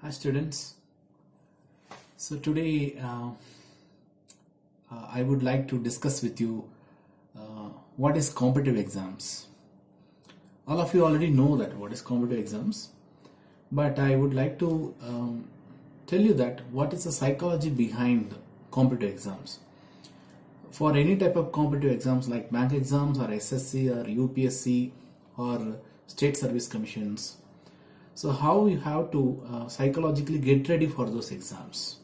Hi students. So today I would like to discuss with you what is competitive exams. All of you already know that what is competitive exams, but I would like to tell you that what is the psychology behind competitive exams. For any type of competitive exams like bank exams or SSC or UPSC or state service commissions, so how you have to psychologically get ready for those exams.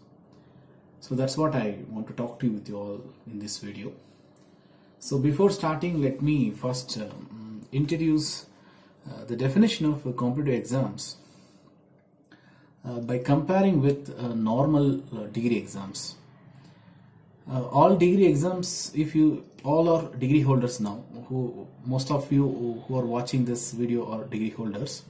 So that's what I want to talk to you with you all in this video. So before starting, let me first introduce the definition of competitive exams by comparing with normal degree exams. All degree exams, if you all are degree holders now, who most of you who are watching this video are degree holders.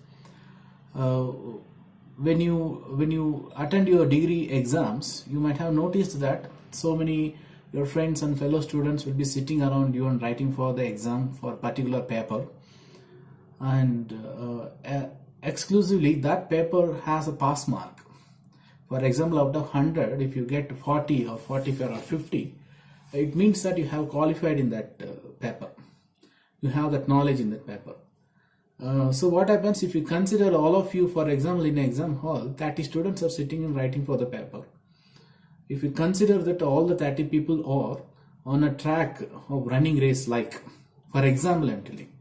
When you attend your degree exams, you might have noticed that so many your friends and fellow students will be sitting around you and writing for the exam for a particular paper, and exclusively that paper has a pass mark. For example, out of 100, if you get 40 or 45 or 50, it means that you have qualified in that paper. You have that knowledge in that paper. So what happens if you consider all of you, for example, in an exam hall, 30 students are sitting and writing for the paper. If you consider that all the 30 people are on a track of running race, like, for example, I'm telling,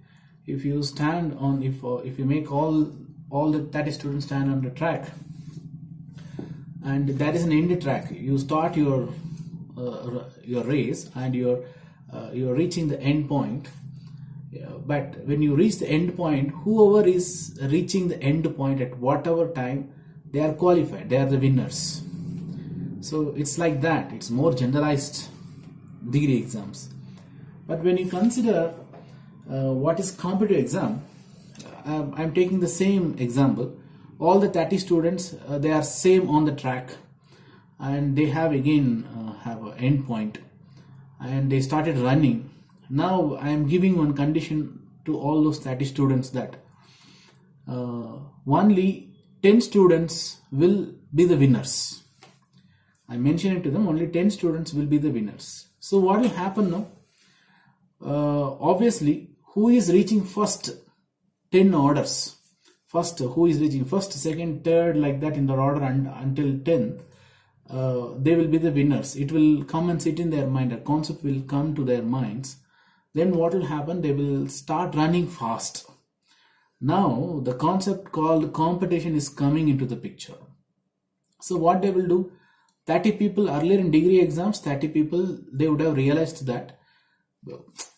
if you stand on, if you make all the 30 students stand on the track, and that is an end track, you start your race and you're reaching the end point. But when you reach the end point, whoever is reaching the end point at whatever time, they are qualified, they are the winners. So it's like that, it's more generalized degree exams. But when you consider what is competitive exam, I'm taking the same example. All the 30 students, they are same on the track, and they have again have an end point, and they started running. Now I am giving one condition to all those 30 students that only 10 students will be the winners. I mentioned it to them, only 10 students will be the winners. So what will happen now? Obviously, who is reaching first 10 orders? First, who is reaching first, second, third, like that in the order until 10th, they will be the winners. It will come and sit in their mind, a concept will come to their minds. Then what will happen? They will start running fast. Now the concept called competition is coming into the picture. So what they will do, 30 people earlier in degree exams, 30 people, they would have realized that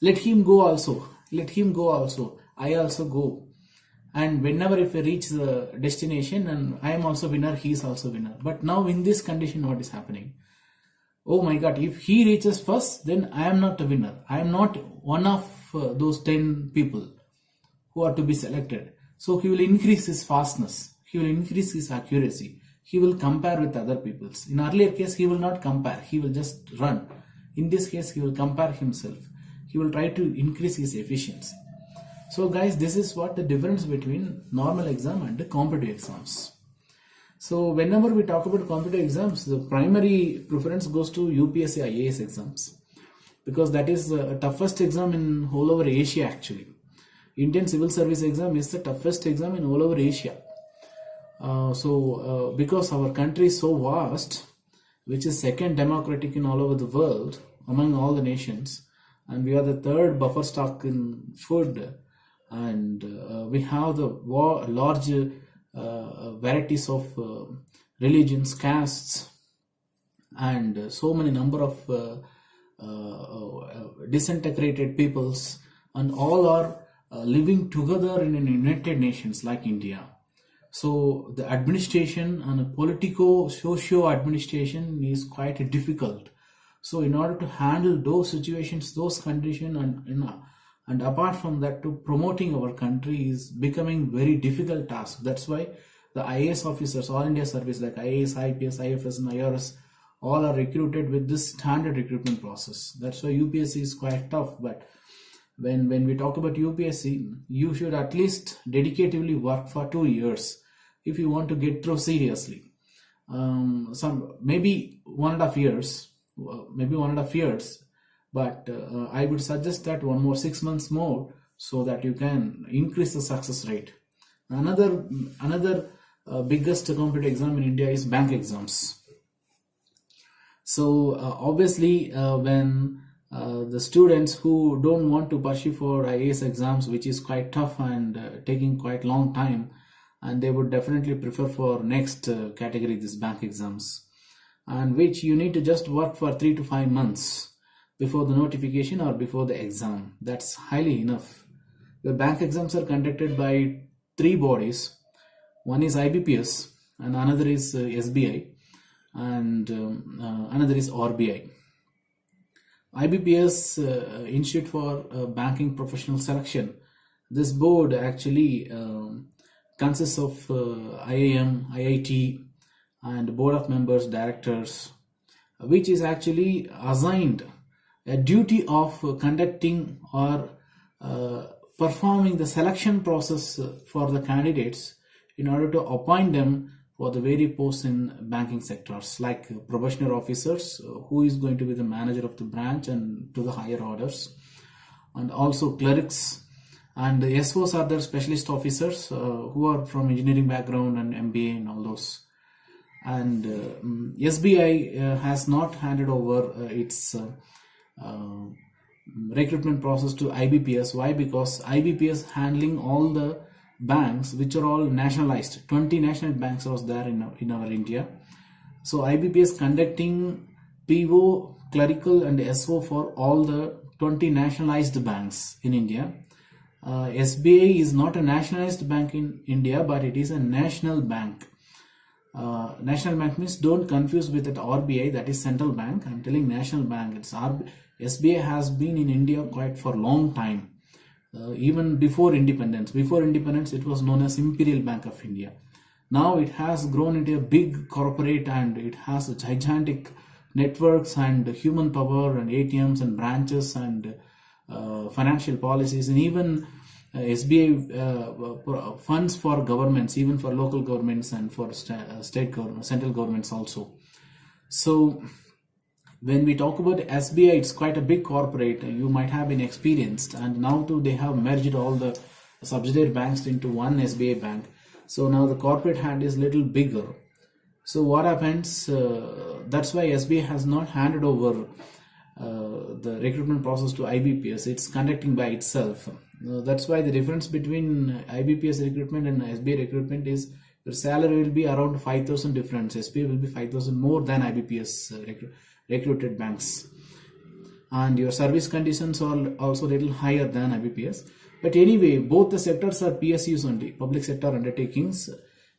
let him go also, I also go. And whenever if I reach the destination and I am also winner, he is also winner. But now in this condition, what is happening? Oh my God, if he reaches first, then I am not a winner. I am not one of those 10 people who are to be selected. So he will increase his fastness. He will increase his accuracy. He will compare with other people's. In earlier case, he will not compare. He will just run. In this case, he will compare himself. He will try to increase his efficiency. So guys, this is what the difference between normal exam and the competitive exams. So whenever we talk about competitive exams, the primary preference goes to UPSC IAS exams, because that is the toughest exam in all over Asia actually. Indian Civil Service exam is the toughest exam in all over Asia. Because our country is so vast, which is second democratic in all over the world among all the nations, and we are the third buffer stock in food, and we have the large varieties of religions, castes, and so many number of disintegrated peoples, and all are living together in an United Nations like India. So the administration and politico-socio administration is quite difficult. So in order to handle those situations, those conditions, and apart from that, to promoting our country is becoming very difficult task. That's why the IAS officers, all India service like IAS, IPS, IFS and IRS, all are recruited with this standard recruitment process. That's why UPSC is quite tough. But when we talk about UPSC, you should at least dedicatively work for 2 years. if you want to get through seriously. Some maybe 1.5 years, but I would suggest that one more 6 months more, so that you can increase the success rate. Another biggest competitive exam in India is bank exams. So obviously, when the students who don't want to pursue for IAS exams, which is quite tough and taking quite long time, and they would definitely prefer for next category, this bank exams, and which you need to just work for 3 to 5 months before the notification or before the exam. That's highly enough. The bank exams are conducted by 3 bodies. One is IBPS, and another is SBI, and another is RBI. IBPS, Institute for Banking Professional Selection. This board actually consists of IIM, IIT, and board of members, directors, which is actually assigned a duty of conducting or performing the selection process for the candidates in order to appoint them for the various posts in banking sectors, like probationer officers, who is going to be the manager of the branch and to the higher orders, and also clerics, and the SOs are the specialist officers who are from engineering background and MBA and all those. And SBI has not handed over its recruitment process to IBPS. Why? Because IBPS handling all the banks which are all nationalized. 20 national banks was there in our India. So IBPS conducting PO, clerical and SO for all the 20 nationalized banks in India. SBI is not a nationalized bank in India, but it is a national bank. National bank means don't confuse with that RBI, that is central bank. I'm telling national bank. It's SBI has been in India quite for a long time. Even before independence. Before independence, it was known as Imperial Bank of India. Now it has grown into a big corporate, and it has gigantic networks and human power and ATMs and branches and financial policies, and even SBI funds for governments, even for local governments and for state government, central governments also. So when we talk about SBI, it's quite a big corporate. You might have been experienced, and now too they have merged all the subsidiary banks into one SBI bank. So now the corporate hand is little bigger. So what happens? That's why SBI has not handed over the recruitment process to IBPS. It's conducting by itself. That's why the difference between IBPS recruitment and SBI recruitment is your salary will be around 5,000 difference. SBI will be 5,000 more than IBPS recruited banks, and your service conditions are also a little higher than IBPS. But anyway, both the sectors are PSUs only, public sector undertakings.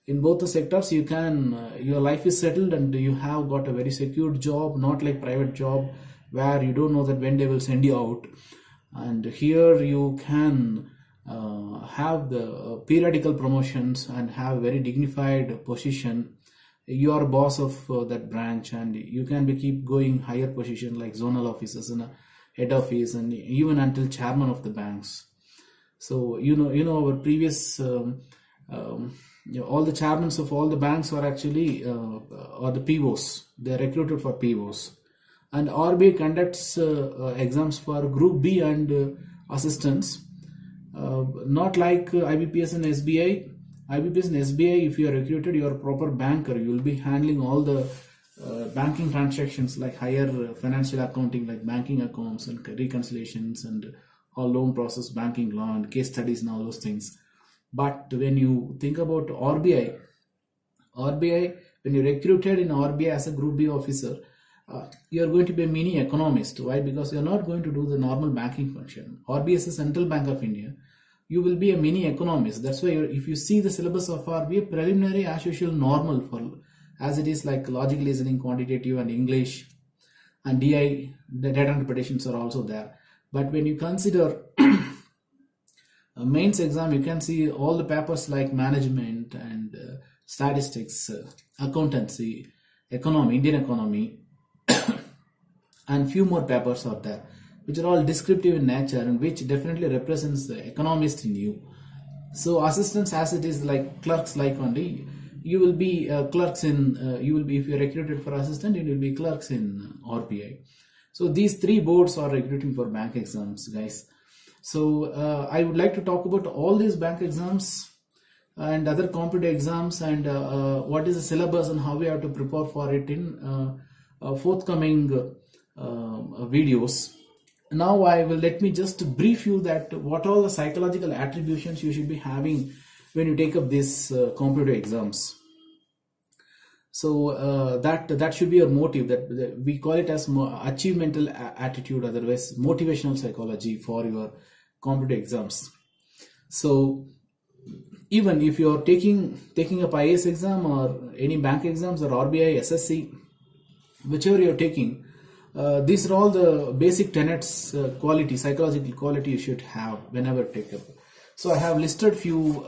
In both the sectors, you can your life is settled and you have got a very secure job, not like private job where you don't know that when they will send you out. And here you can have the periodical promotions and have very dignified position. You are boss of that branch, and you can keep going higher position like zonal officers and head office, and even until chairman of the banks. So our previous all the chairmen of all the banks are actually are the POs. They are recruited for POs. And RBI conducts exams for Group B and assistants, not like IBPS and SBI. IBPS and SBI, if you are recruited, you are a proper banker. You will be handling all the banking transactions like higher financial accounting, like banking accounts and reconciliations and all loan process, banking law and case studies and all those things. But when you think about RBI, when you recruited in RBI as a Group B officer, you are going to be a mini economist. Why? Because you are not going to do the normal banking function. RBI is the Central Bank of India. You will be a mini economist. That's why if you see the syllabus of RBI, preliminary, as usual, normal for as it is, like logic, listening, quantitative and English, and DI, the data interpretations are also there. But when you consider a mains exam, you can see all the papers like management and statistics, accountancy, economy, Indian economy, and few more papers are there, which are all descriptive in nature and which definitely represents the economist in you. So assistants, as it is like clerks like only, you will be clerks in, you will be, if you're recruited for assistant, you will be clerks in RBI. So these three boards are recruiting for bank exams, guys. So I would like to talk about all these bank exams and other competitive exams, and what is the syllabus and how we have to prepare for it in forthcoming videos. Now let me just brief you that what all the psychological attributions you should be having when you take up these competitive exams. So that should be your motive. That we call it as achievemental attitude, otherwise motivational psychology for your competitive exams. So even if you are taking up IAS exam or any bank exams or RBI, SSC, whichever you are taking, these are all the basic tenets, quality, psychological quality you should have whenever take up. So I have listed few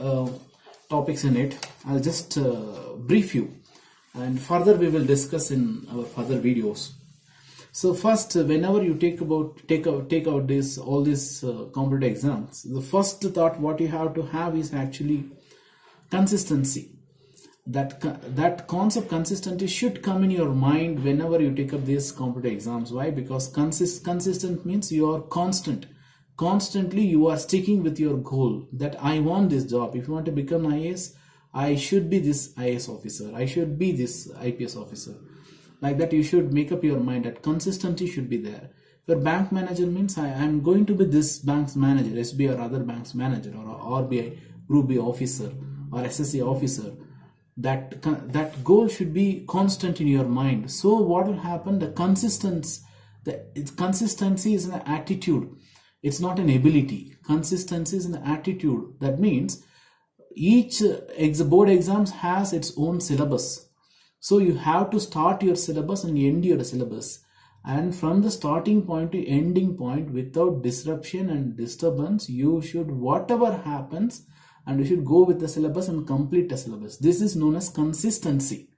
topics in it. I'll just brief you, and further we will discuss in our further videos. So first, whenever you take out this all these competitive exams, the first thought what you have to have is actually consistency. That concept consistency should come in your mind whenever you take up these competitive exams. Why? Because consistent means you are constantly you are sticking with your goal, that I want this job. If you want to become IAS, I should be this IAS officer, I should be this IPS officer. Like that, you should make up your mind that consistency should be there. Your bank manager means I am going to be this bank's manager, SBI or other bank's manager, or RBI Group B officer or SSC officer. That goal should be constant in your mind. So what will happen? The consistency is an attitude. It's not an ability. Consistency is an attitude. That means each board exams has its own syllabus. So you have to start your syllabus and end your syllabus. And from the starting point to ending point, without disruption and disturbance, you should, whatever happens, and you should go with the syllabus and complete the syllabus. This is known as consistency.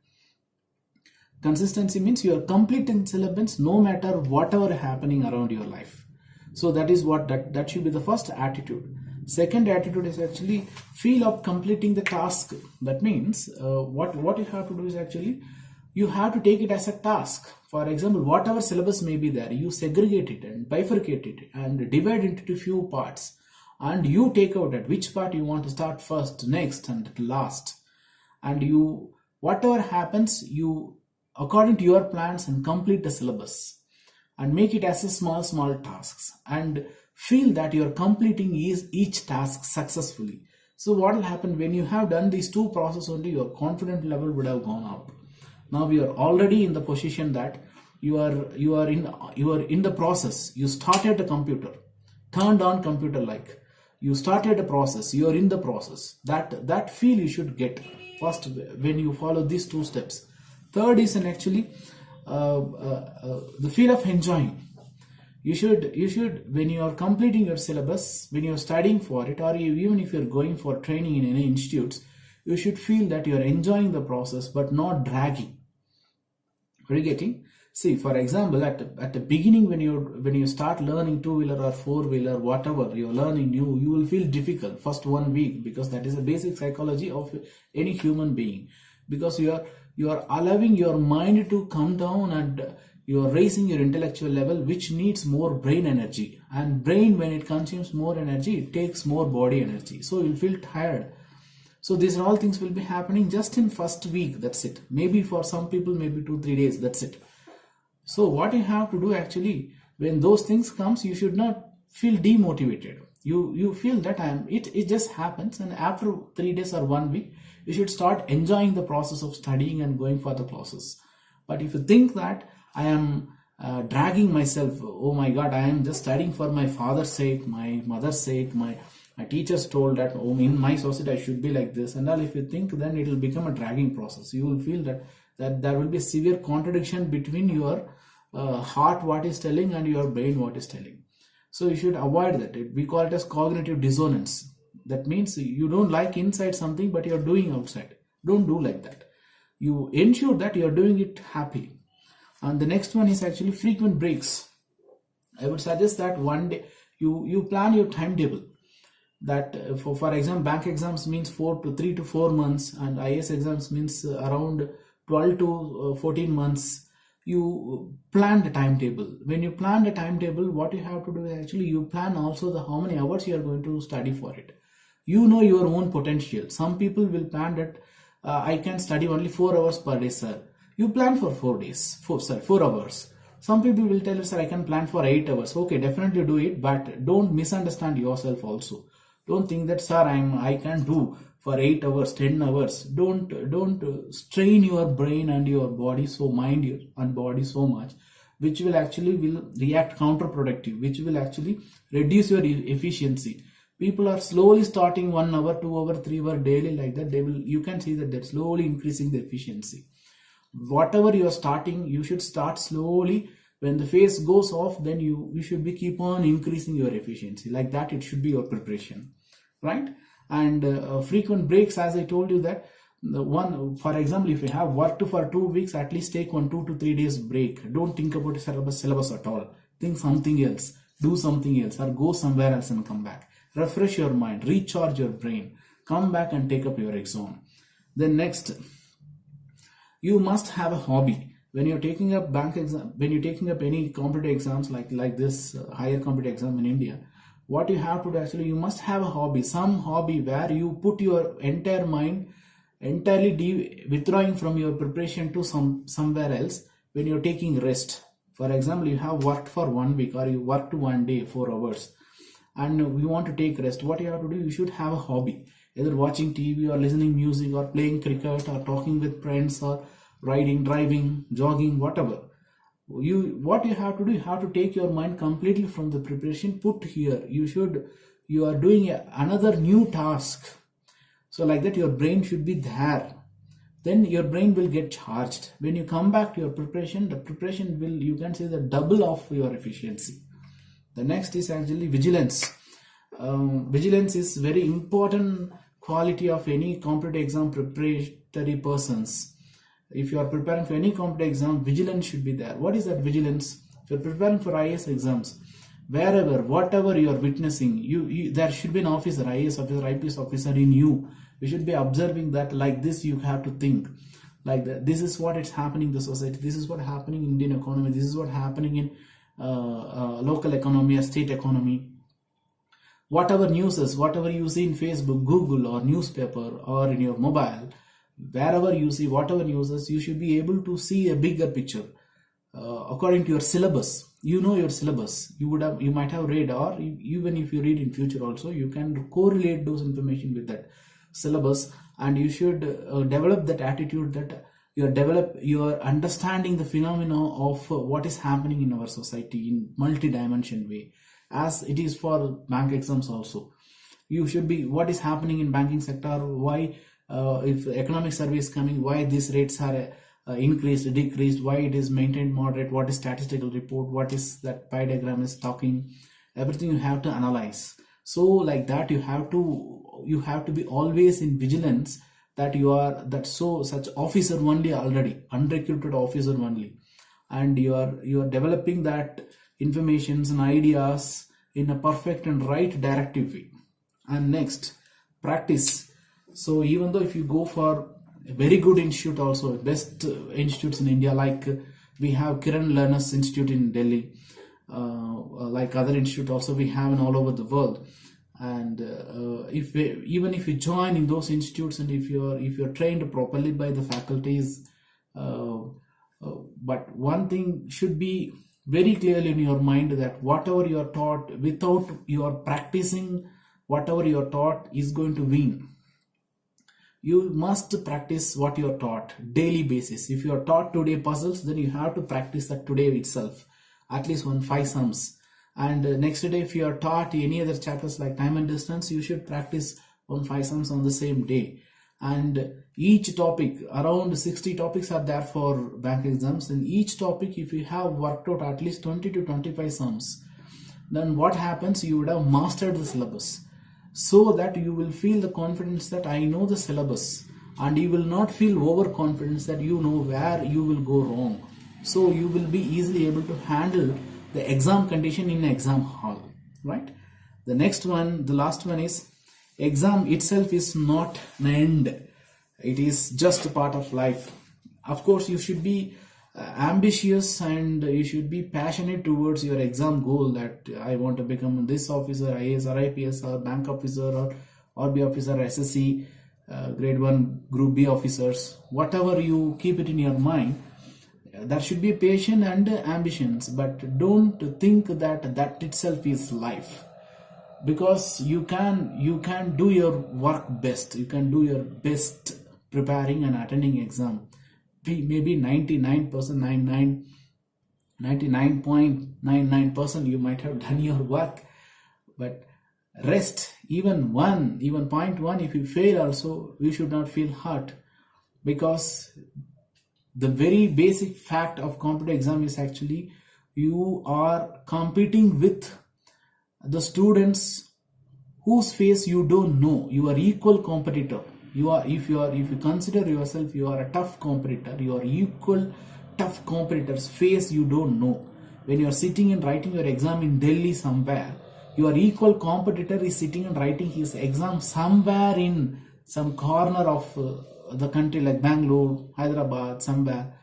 Consistency means you are completing syllabus no matter whatever happening around your life. So that is what that should be the first attitude. Second attitude is actually feel of completing the task. That means what you have to do is actually you have to take it as a task. For example, whatever syllabus may be there, you segregate it and bifurcate it and divide it into few parts, and you take out at which part you want to start first, next, and last. And you, whatever happens, you according to your plans and complete the syllabus and make it as a small tasks, and feel that you are completing each task successfully. So what will happen when you have done these two processes only, your confidence level would have gone up. Now we are already in the position that you are in the process. You started the computer, turned on computer, like you started a process, you are in the process. That feel you should get first when you follow these two steps. Third is actually the feel of enjoying. You should when you are completing your syllabus, when you are studying for it, or even if you are going for training in any institutes, you should feel that you are enjoying the process but not dragging. Are you getting? See, for example, at the beginning, when you start learning two-wheeler or four-wheeler, whatever you're learning new, you will feel difficult first 1 week, because that is the basic psychology of any human being. Because you are allowing your mind to come down, and you are raising your intellectual level, which needs more brain energy. And brain, when it consumes more energy, it takes more body energy. So you'll feel tired. So these are all things will be happening just in first week. That's it. Maybe for some people, maybe 2-3 days. That's it. So what you have to do actually, when those things comes, you should not feel demotivated. You feel that it just happens, and after 3 days or 1 week, you should start enjoying the process of studying and going for the classes. But if you think that I am dragging myself, oh my God, I am just studying for my father's sake, my mother's sake, my teachers told that, oh, in my society I should be like this and all. If you think, then it will become a dragging process. You will feel that there will be a severe contradiction between your heart what is telling and your brain what is telling. So you should avoid that. We call it as cognitive dissonance. That means you don't like inside something, but you're doing outside. Don't do like that. You ensure that you're doing it happily. And the next one is actually frequent breaks. I would suggest that one day you plan your timetable. that for exam, bank exams means 3 to 4 months, and IAS exams means around 12 to 14 months. You plan the timetable. When you plan the timetable, what you have to do is actually you plan also the how many hours you are going to study for it. You know your own potential. Some people will plan that I can study only 4 hours per day, sir. You plan for 4 hours. Some people will tell you, sir, I can plan for 8 hours. Okay, definitely do it, but don't misunderstand yourself also. Don't think that, sir, I can do for 8 hours, 10 hours. Don't strain your brain and your body, so mind and body so much, which will react counterproductive, which will actually reduce your efficiency. People are slowly starting 1 hour, 2 hour, 3 hour daily like that. You can see that they're slowly increasing the efficiency. Whatever you are starting, you should start slowly. When the phase goes off, then you should be keep on increasing your efficiency. Like that, it should be your preparation, right? And frequent breaks, as I told you, that for example, if you have worked for 2 weeks, at least take 1 2 to 3 days break. Don't think about syllabus at all. Think something else, do something else, or go somewhere else and come back. Refresh your mind, recharge your brain, come back and take up your exam. Then next, you must have a hobby. When you're taking up bank exam, when you're taking up any competitive exams like this higher competitive exam in India, what you have to do actually, you must have a hobby, some hobby where you put your entire mind entirely withdrawing from your preparation to somewhere else. When you're taking rest, for example, you have worked for 1 week or you worked 1 day 4 hours, and you want to take rest. What you have to do, you should have a hobby, either watching TV or listening music or playing cricket or talking with friends or riding, driving, jogging, whatever. What you have to do, you have to take your mind completely from the preparation, put here. You are doing another new task. So like that, your brain should be there. Then your brain will get charged. When you come back to your preparation, the preparation will, you can say, the double of your efficiency. The next is actually vigilance. Vigilance is very important quality of any competitive exam preparatory persons. If you are preparing for any competitive exam, vigilance should be there. What is that vigilance? If you are preparing for IAS exams, whatever you are witnessing, there should be an officer, IAS officer, IPS officer in you. You should be observing that. Like this, you have to think like that. This is what is happening in the society. This is what happening in Indian economy. This is what happening in local economy or state economy. Whatever news is, whatever you see in Facebook, Google, or newspaper, or in your mobile, wherever you see whatever news is, you should be able to see a bigger picture according to your syllabus. You know your syllabus. You might have read, or even if you read in future also, you can correlate those information with that syllabus, and you should develop that attitude that you are understanding the phenomena of what is happening in our society in multi-dimension way, as it is for bank exams also. You should be, what is happening in banking sector, why if economic survey is coming, why these rates are increased, decreased, why it is maintained moderate, what is statistical report, what is that pie diagram is talking, everything you have to analyze. So like that, you have to be always in vigilance that you are such officer only, already unrecruited officer only, and you are developing that informations and ideas in a perfect and right directive way. And next, practice. So even though if you go for a very good institute, also best institutes in India, like we have Kiran Learners Institute in Delhi, like other institute also we have in all over the world. And even if you join in those institutes, and if you're trained properly by the faculties, but one thing should be very clearly in your mind, that whatever you are taught, without you are practicing, whatever you are taught is going to win. You must practice what you are taught daily basis. If you are taught today puzzles, then you have to practice that today itself, at least 5 sums. And next day, if you are taught any other chapters like time and distance, you should practice 5 sums on the same day. And each topic, around 60 topics are there for bank exams. In each topic, if you have worked out at least 20 to 25 sums, then what happens? You would have mastered the syllabus, so that you will feel the confidence that I know the syllabus, and you will not feel overconfidence that you know where you will go wrong. So you will be easily able to handle the exam condition in exam hall, right? The next one, the last one is, exam itself is not an end. It is just a part of life. Of course, you should be ambitious and you should be passionate towards your exam goal, that I want to become this officer, IAS or IPS or bank officer or RB officer, SSC, grade 1 group B officers. Whatever you keep it in your mind, there should be passion and ambitions, but don't think that that itself is life. Because you can do your work best, you can do your best preparing and attending exam, maybe 99.99% you might have done your work, but rest, even 0.1, if you fail also, you should not feel hurt, because the very basic fact of competitive exam is actually you are competing with the students whose face you don't know. You are equal competitor. If you consider yourself, you are a tough competitor, you are equal tough competitors face you don't know. When you are sitting and writing your exam in Delhi somewhere, your equal competitor is sitting and writing his exam somewhere in some corner of the country, like Bangalore, Hyderabad, somewhere,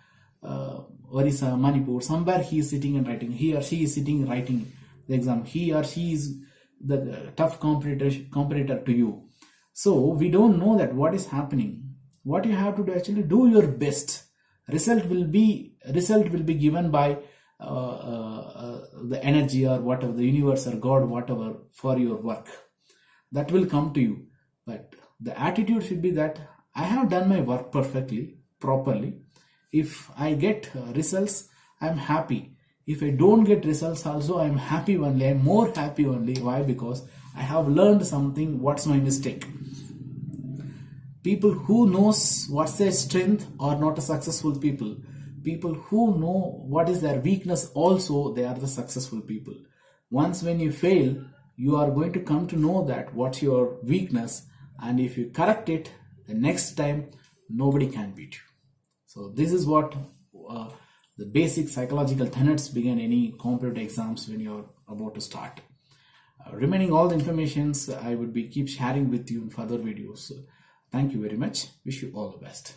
Orissa, Manipur, somewhere he is sitting and writing. He or she is sitting and writing the exam. He or she is the tough competitor to you. So we don't know that what is happening. What you have to do, actually do your best. Result will be given by the energy or whatever, the universe or God, whatever, for your work. That will come to you. But the attitude should be that I have done my work perfectly, properly. If I get results, I'm happy. If I don't get results also, I'm happy only. I'm more happy only. Why? Because I have learned something. What's my mistake? People who knows what's their strength are not a successful people. People who know what is their weakness also, they are the successful people. Once when you fail, you are going to come to know that what's your weakness, and if you correct it, the next time nobody can beat you. So this is what the basic psychological tenets begin any competitive exams when you're about to start. Remaining all the informations I would be keep sharing with you in further videos. Thank you very much. Wish you all the best.